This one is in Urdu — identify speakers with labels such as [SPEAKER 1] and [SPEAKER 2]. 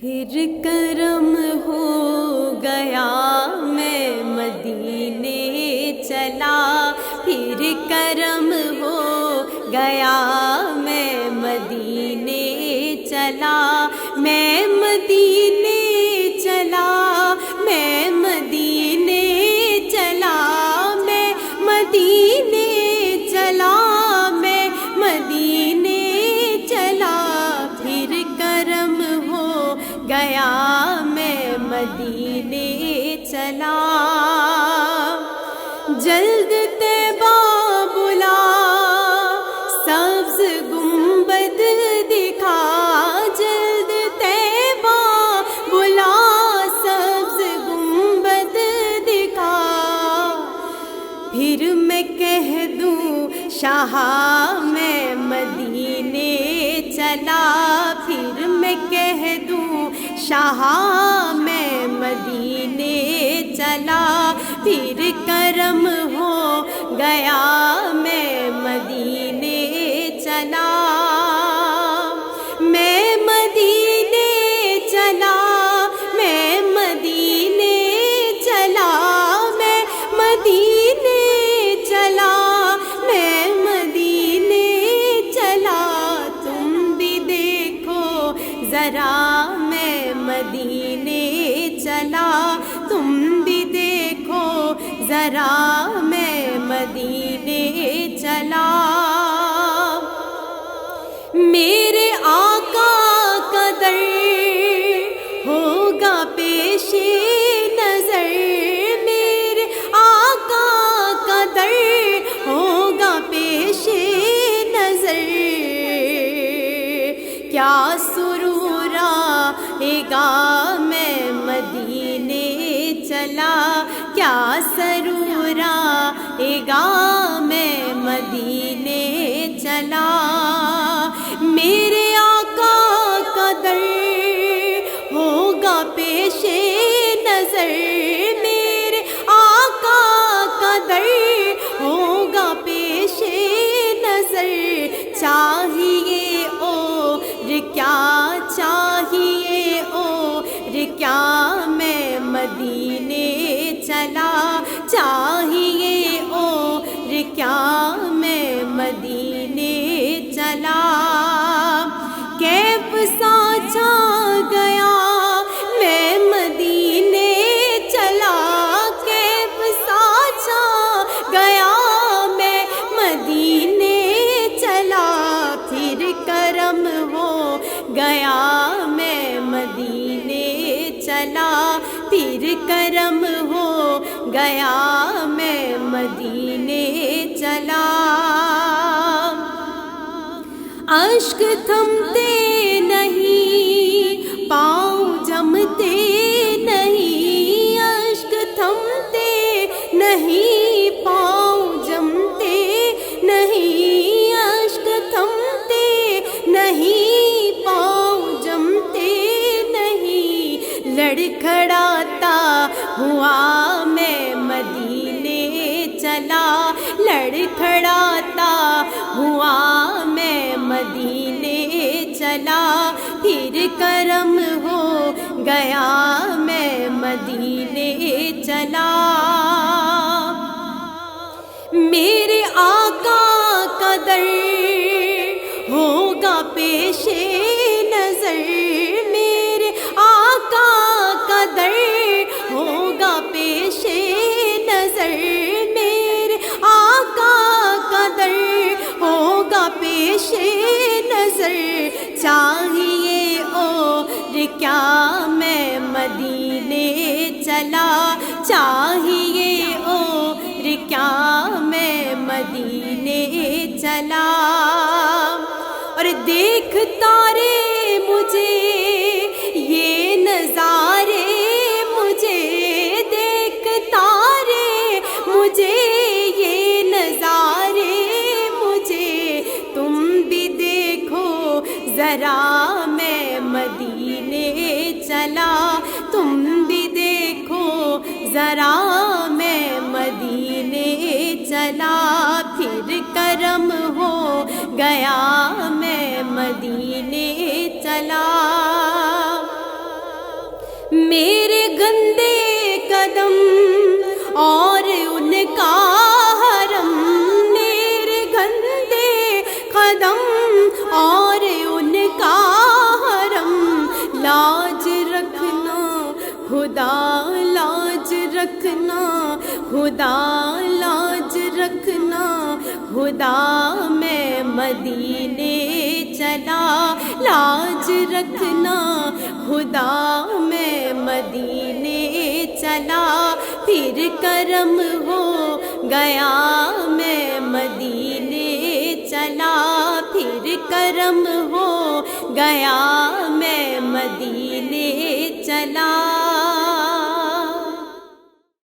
[SPEAKER 1] پھر کرم ہو گیا میں مدینے چلا، پھر کرم ہو گیا میں مدینے چلا، میں مدینے چلا، میں مدینے چلا، میں مدینے چلا، میں مدینے چلا، پھر کرم ہو گیا میں مدینے چلا، جلد طیبہ بلا سبز گنبد دکھا، جلد طیبہ بلا سبز گنبد دکھا، پھر میں کہہ دوں شاہ میں مدینے چلا، پھر میں کہہ دوں شاہ میں مدینے چلا، پھر کرم ہو گیا میں مدینے چلا، میں مدینے چلا، میں مدینے چلا، میں مدینے چلا، میں مدینے چلا، تم بھی دیکھو ذرا میں مدینے چلا، تم بھی دیکھو ذرا میں مدینے چلا، میرے آقا کا در ہوگا پیش نظر، میرے آقا کا در ہوگا پیش نظر، کیا سرور آئے گا میں مدینے چلا، کیا سرور آئے گا میں مدینے چلا، میرے آقا کا در ہوگا پیش نظر، میرے آقا کا در ہوگا پیش نظر، چاہیے اور کیا چاہیے اور کیا میں مدینے چلا، چاہیے اور کیا میں مدینے چلا، کیف سا چھا گیا میں مدینے چلا، کیف سا چھا گیا میں مدینے چلا، پھر کرم ہو گیا میں مدینے چلا، پھر کرم ہو گیا میں مدینے چلا، اشک تھمتے نہیں پاؤں جمتے نہیں، اشک تھمتے نہیں پاؤں جمتے نہیں، اشک تھمتے نہیں پاؤں جمتے نہیں، لڑکھڑاتا ہوا میں مدینے چلا، لڑکھڑاتا ہوا میں مدینے چلا، پھر کرم ہو گیا میں مدینے چلا، میرے آقا کا در ہوگا پیش نظر، میرے آقا کا در ہوگا پیش نظر، میرے آقا کا در ہوگا پیش نظر، چاہیے اور کیا میں مدینے چلا، چاہیے اور کیا میں مدینے چلا، اور دیکھتا رے مجھے یہ نظارے، مجھے دیکھتا رے مجھے یہ نظارے، مجھے تم بھی دیکھو ذرا میں مدینے چلا، تم بھی دیکھو ذرا میں مدینے چلا، پھر کرم ہو گیا میں مدینے چلا، گندے قدم اور ان کا حرم، میرے گندے قدم اور ان کا حرم، لاج رکھنا خدا، لاج رکھنا خدا، لاج رکھنا خدا، میں مدینے چلا، لاج رکھنا خدا، میں مدینے چلا، پھر کرم ہو گیا میں مدینے چلا، پھر کرم ہو گیا میں مدینے چلا۔